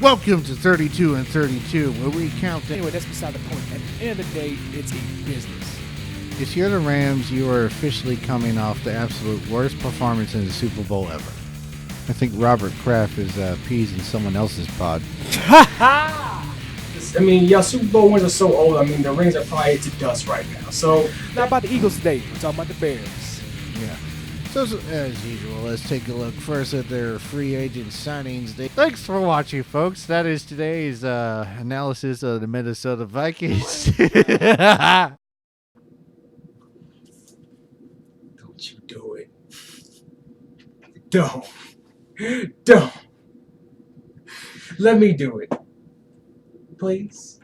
Welcome to 32 and 32, where we count. Anyway, that's beside the point. At the end of the day, it's a business. If you're the Rams, you are officially coming off the absolute worst performance in the Super Bowl ever. I think Robert Kraft is peas in someone else's pod. I mean, y'all Super Bowl wins are so old. I mean, the rings are probably to dust right now. So, Not about the Eagles today. We're talking about the Bears. Yeah. So, as usual, let's take a look first at their free agent signings. Thanks for watching, folks. That is today's analysis of the Minnesota Vikings. don't you do it. Don't. Don't. Let me do it. Please.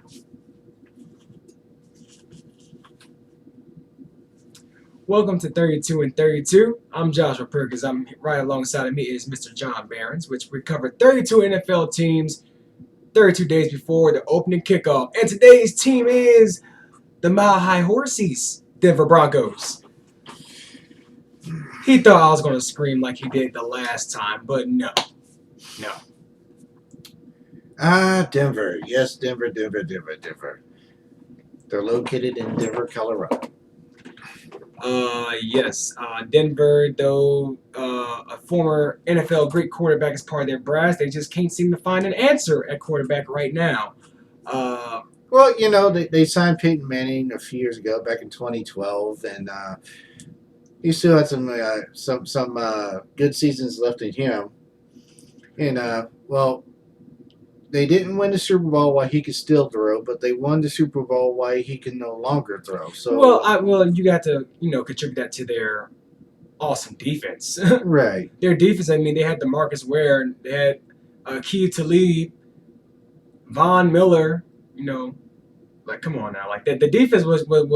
Welcome to 32 and 32. I'm Joshua Perkins. I'm right alongside of me is Mr. John Barons, which we covered 32 NFL teams 32 days before the opening kickoff. And today's team is the Mile High Horsies, Denver Broncos. He thought I was going to scream like he did the last time, but no. No. Denver. Yes, Denver. They're located in Denver, Colorado. Yes. Denver, though a former NFL great quarterback is part of their brass, they just can't seem to find an answer at quarterback right now. Well, you know, they signed Peyton Manning a few years ago, back in 2012, and he still had some good seasons left in him. And well, they didn't win the Super Bowl while he could still throw, but they won the Super Bowl while he can no longer throw. So well, you got to contribute that to their awesome defense. right. Their defense. I mean, they had DeMarcus Ware, they had Keith Talib, Von Miller. Like come on now, like the defense was on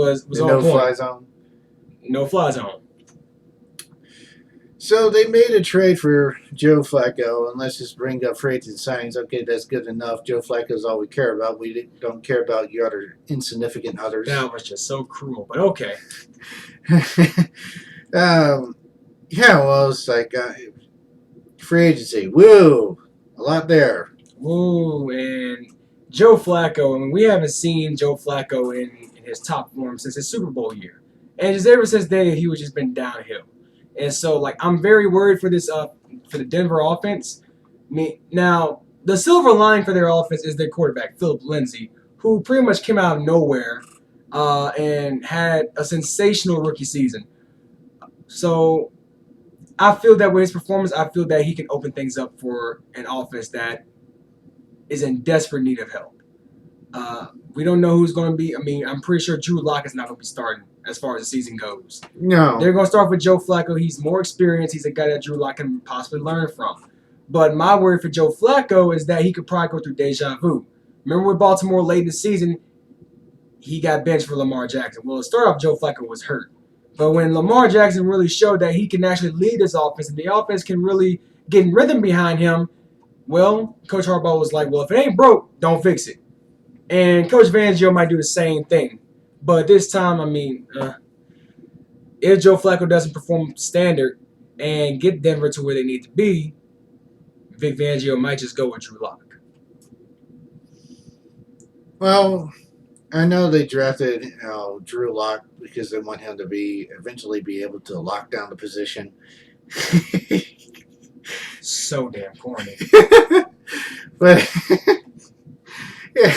no point. fly zone. No fly zone. So they made a trade for Joe Flacco, and let's just bring up free agent signings. Okay, that's good enough. Joe Flacco is all we care about. We don't care about your other insignificant others. That was just so cruel, but okay. Yeah, well, it's like free agency. Woo! A lot there. Woo, and Joe Flacco, I mean, we haven't seen Joe Flacco in his top form since his Super Bowl year. And just ever since then, he was just been downhill. And so, like, I'm very worried for this for the Denver offense. Now, the silver line for their offense is their quarterback, Philip Lindsay, who pretty much came out of nowhere and had a sensational rookie season. So, I feel that with his performance, I feel that he can open things up for an offense that is in desperate need of help. We don't know who's going to be. I mean, I'm pretty sure Drew Lock is not going to be starting as far as the season goes. No. They're going to start with Joe Flacco. He's more experienced. He's a guy that Drew Lock can possibly learn from. But my worry for Joe Flacco is that he could probably go through deja vu. Remember with Baltimore late in the season, he got benched for Lamar Jackson. Well, to start off, Joe Flacco was hurt. But when Lamar Jackson really showed that he can actually lead this offense and the offense can really get in rhythm behind him, well, Coach Harbaugh was like, well, if it ain't broke, don't fix it. And Coach Fangio might do the same thing. But this time, I mean, if Joe Flacco doesn't perform standard and get Denver to where they need to be, Vic Fangio might just go with Drew Lock. Well, I know they drafted Drew Lock because they want him to eventually be able to lock down the position. So damn corny. But yeah.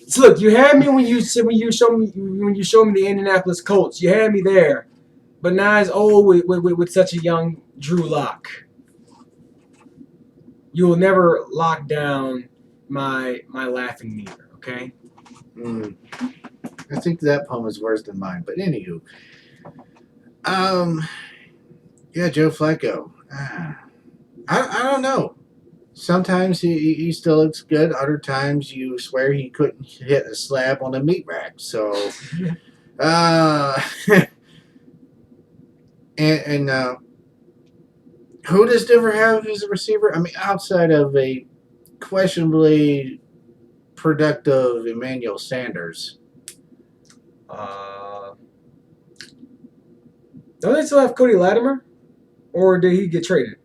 So look, you had me when you showed me the Indianapolis Colts. You had me there, but now it's old with such a young Drew Lock. You will never lock down my laughing meter, okay? I think that poem is worse than mine. But anywho, yeah, Joe Flacco. I don't know. Sometimes he still looks good. Other times you swear he couldn't hit a slab on a meat rack. So, and who does Denver have as a receiver? I mean, outside of a questionably productive Emmanuel Sanders. Don't they still have Cody Latimer? Or did he get traded?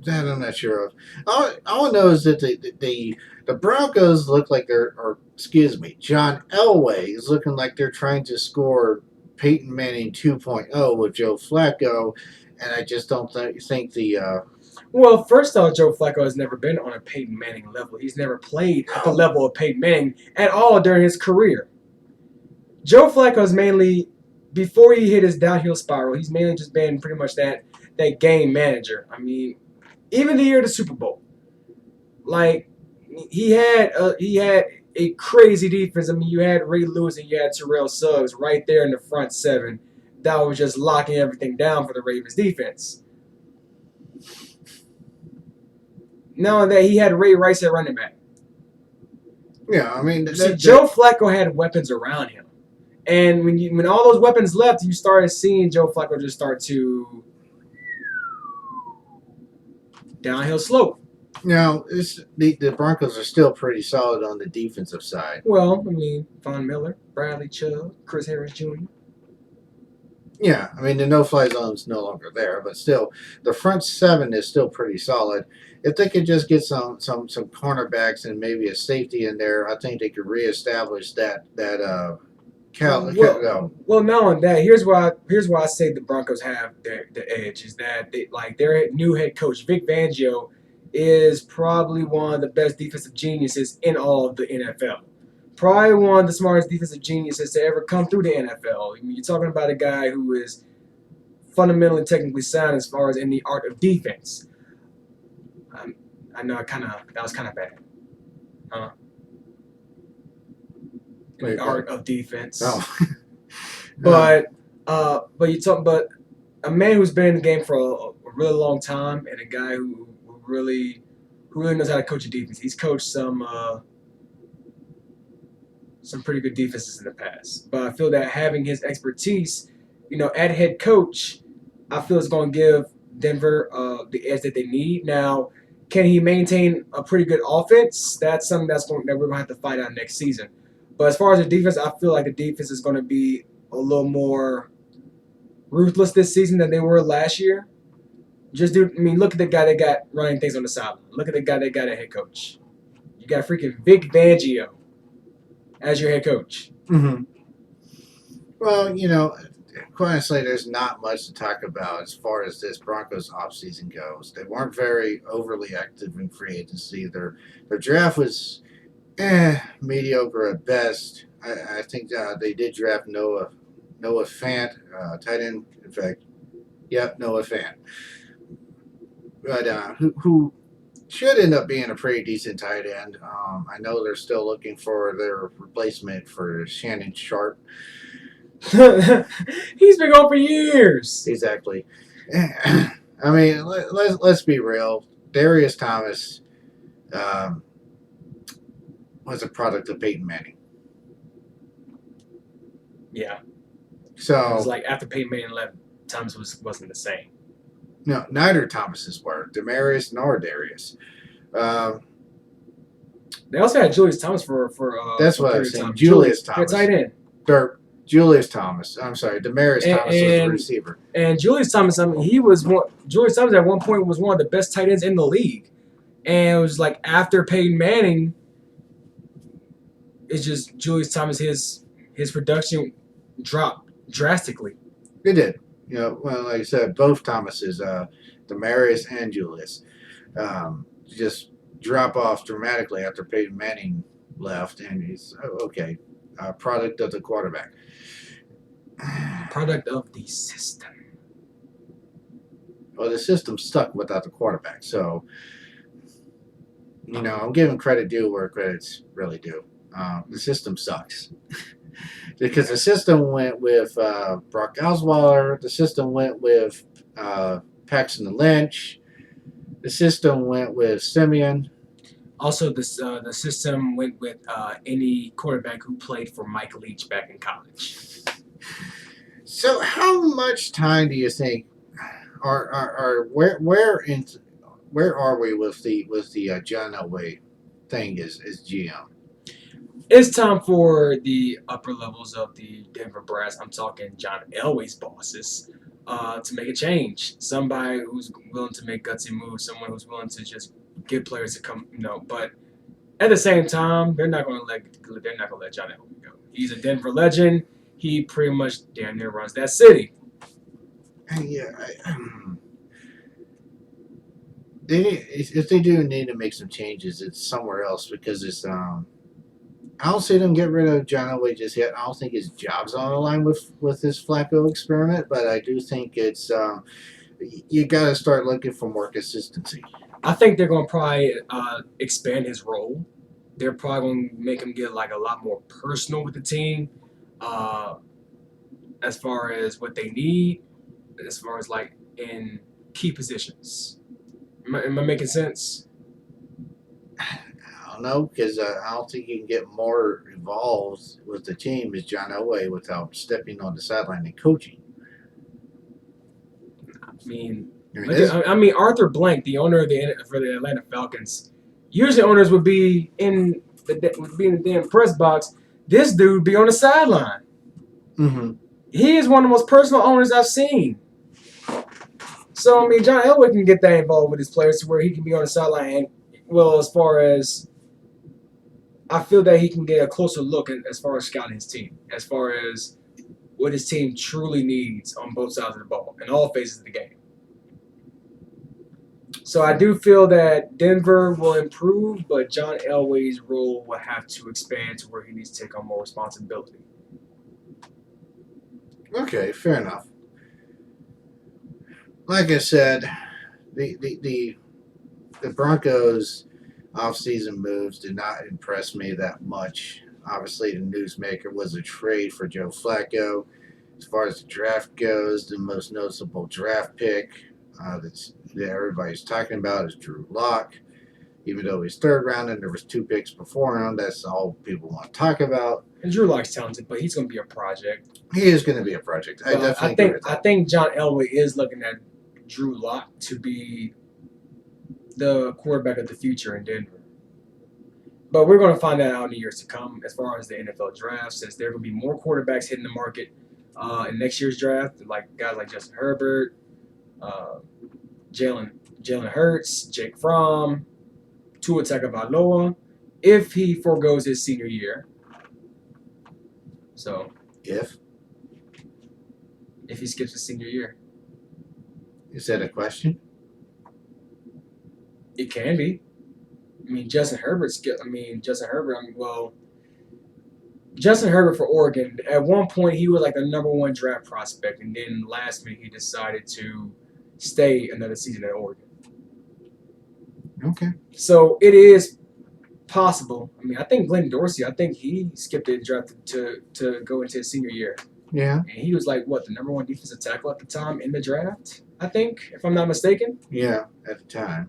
That I'm not sure of. All I know is that the Broncos look like or excuse me, John Elway is looking like they're trying to score Peyton Manning 2.0 with Joe Flacco, and I just don't think the Well, first off, Joe Flacco has never been on a Peyton Manning level. He's never played at the level of Peyton Manning at all during his career. Joe Flacco is mainly, before he hit his downhill spiral, he's mainly just been pretty much that game manager. I mean, even the year of the Super Bowl, like he had a crazy defense. I mean, you had Ray Lewis and you had Terrell Suggs right there in the front seven that was just locking everything down for the Ravens defense. Knowing that he had Ray Rice at running back. yeah, I mean See, Joe Flacco had weapons around him, and when all those weapons left, you started seeing Joe Flacco just start to downhill slope. now the Broncos are still pretty solid on the defensive side. Well, I mean, Von Miller, Bradley Chubb, Chris Harris Jr. Yeah, I mean the no-fly zone is no longer there, but still the front seven is still pretty solid. If they could just get some cornerbacks and maybe a safety in there, I think they could reestablish that Well, not only that, here's why I say the Broncos have the edge is that their new head coach Vic Fangio is probably one of the best defensive geniuses in all of the NFL. Probably one of the smartest defensive geniuses to ever come through the NFL. I mean, you're talking about a guy who is fundamentally technically sound as far as in the art of defense. I know that was kind of bad, huh? In the art of defense. Oh. But but a man who's been in the game for a really long time and a guy who really knows how to coach a defense. He's coached some pretty good defenses in the past. But I feel that having his expertise, at head coach, I feel is going to give Denver the edge that they need. Now, can he maintain a pretty good offense? That's something that we're going to have to fight out next season. But as far as the defense, I feel like the defense is going to be a little more ruthless this season than they were last year. Look at the guy they got running things on the sideline. Look at the guy they got at head coach. You got freaking Vic Fangio as your head coach. Mm-hmm. Well, quite honestly, there's not much to talk about as far as this Broncos offseason goes. They weren't very overly active in free agency. Their draft was mediocre at best. I think they did draft Noah Fant, tight end. In fact, yep, Noah Fant. But who should end up being a pretty decent tight end. I know they're still looking for their replacement for Shannon Sharp. He's been gone for years. Exactly. I mean, let's be real. Darius Thomas was a product of Peyton Manning. Yeah. So it was like after Peyton Manning left, Thomas wasn't the same. No, neither Thomases were. Demarius nor Darius. They also had Julius Thomas for that's what I was saying. Julius Thomas. Tight end. Julius Thomas. I'm sorry, Demarius Thomas was the receiver. And Julius Thomas, I mean, Julius Thomas at one point was one of the best tight ends in the league. And it was like after Peyton Manning, it's just Julius Thomas, his production dropped drastically. It did. Well, like I said, both Thomases, Demarius and Julius, just drop off dramatically after Peyton Manning left, and he's product of the quarterback. Product of the system. Well, the system stuck without the quarterback, so I'm giving credit due where credit's really due. The system sucks. Because the system went with Brock Osweiler. The system went with Paxton Lynch. The system went with Simeon. Also, the system went with any quarterback who played for Mike Leach back in college. So, how much time do you think, where are we with the John Elway thing as GM? It's time for the upper levels of the Denver Brass. I'm talking John Elway's bosses. to make a change. Somebody who's willing to make gutsy moves. Someone who's willing to just get players to come. But at the same time, they're not going to let John Elway go. He's a Denver legend. He pretty much damn near runs that city. Yeah, if they do need to make some changes, it's somewhere else because it's I don't see them get rid of John Elway just yet. I don't think his job's on the line with this Flacco experiment, but I do think it's you got to start looking for more consistency. I think they're going to probably expand his role. They're probably going to make him get like a lot more personal with the team, as far as what they need, as far as like in key positions. Am I making sense? I don't know because I don't think you can get more involved with the team as John Elway without stepping on the sideline and coaching. I mean, Arthur Blank, the owner of for the Atlanta Falcons. Usually, owners would be in the damn press box. This dude would be on the sideline. Mm-hmm. He is one of the most personal owners I've seen. So I mean, John Elway can get that involved with his players to where he can be on the sideline. And, well, as far as I feel that he can get a closer look as far as scouting his team, as far as what his team truly needs on both sides of the ball in all phases of the game. So I do feel that Denver will improve, but John Elway's role will have to expand to where he needs to take on more responsibility. Okay, fair enough. Like I said, the Broncos offseason moves did not impress me that much. Obviously, the newsmaker was a trade for Joe Flacco. As far as the draft goes, the most noticeable draft pick that everybody's talking about is Drew Lock. Even though he's third round and there was 2 picks before him, that's all people want to talk about. And Drew Lock's talented, but he's going to be a project. He is going to be a project. I definitely agree with that. I think John Elway is looking at Drew Lock to be the quarterback of the future in Denver. But we're going to find that out in the years to come as far as the NFL draft, since there are going to be more quarterbacks hitting the market in next year's draft, like guys like Justin Herbert, Jalen Hurts, Jake Fromm, Tua Tagovailoa, if he forgoes his senior year. So If he skips his senior year, is that a question? it can be. I mean, Justin Herbert. Justin Herbert for Oregon. At one point, he was like the #1 draft prospect, and then last week he decided to stay another season at Oregon. Okay. So it is possible. I mean, I think Glenn Dorsey. I think he skipped the draft to go into his senior year, Yeah. and he was like what, the #1 defensive tackle at the time in the draft. I think, if I'm not mistaken. Yeah, at the time.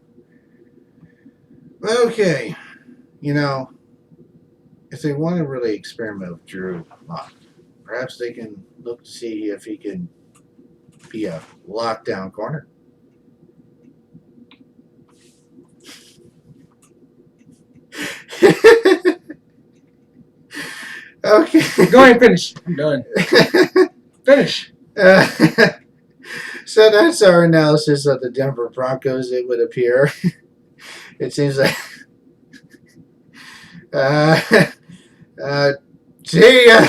Okay. If they want to really experiment with Drew Lock, perhaps they can look to see if he can be a lockdown corner. Okay. Go ahead and finish. I'm done. Finish. So that's our analysis of the Denver Broncos, it would appear. It seems like see ya.